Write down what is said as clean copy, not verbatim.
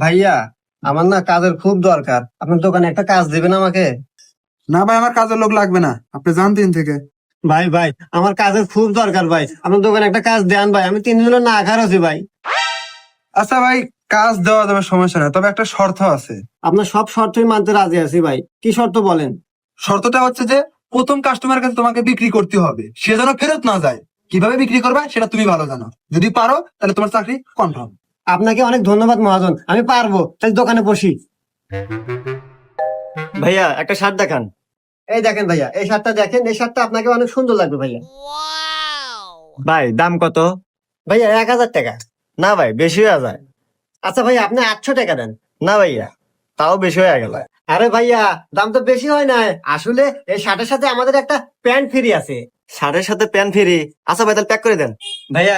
ভাইয়া, আমার না কাজের খুব দরকার, আপনার দোকানে একটা কাজ দিবেন আমাকে? না ভাই, আমার কাজের লোক লাগবে না, আপনি যান 3 থেকে। ভাই ভাই, আমার কাজের খুব দরকার ভাই, আপনার দোকানে একটা কাজ দেন ভাই, আমি 3 দিন হলো না খার আছি ভাই। আচ্ছা ভাই, কাজ দেওয়া যাবে, সমস্যা না, তবে একটা শর্ত আছে। আপনার সব শর্তই মানতে রাজি আছি ভাই, কি শর্ত বলেন? শর্তটা হচ্ছে যে প্রথম কাস্টমারের কাছে তোমাকে বিক্রি করতে হবে, সে যেন ফেরত না যায়। কিভাবে বিক্রি করবে সেটা তুমি ভালো জানো, যদি পারো তাহলে তোমার চাকরি কনফার্ম। আপনাকে অনেক ধন্যবাদ মহাজন, আমি পারবো, তাহলে দোকানে বসি। ভাইয়া একটা শার্ট দেখান। এই দেখেন ভাইয়া, এই শার্টটা দেখেন, এই শার্টটা আপনাকে অনেক সুন্দর লাগবে ভাইয়া। ভাই দাম কত? ভাইয়া 1000 টাকা। না ভাই বেশি হয়ে যায়। আচ্ছা ভাইয়া, আপনি 800 টাকা দেন। না ভাইয়া, তাও বেশি হয়ে গেল। আরে ভাইয়া, দাম তো বেশি হয় না, আসলে এই শার্টের সাথে আমাদের একটা প্যান্ট ফ্রি আছে। শার্টের সাথে প্যান্ট ফ্রি? আচ্ছা ভাই তাহলে প্যাক করে দেন। ভাইয়া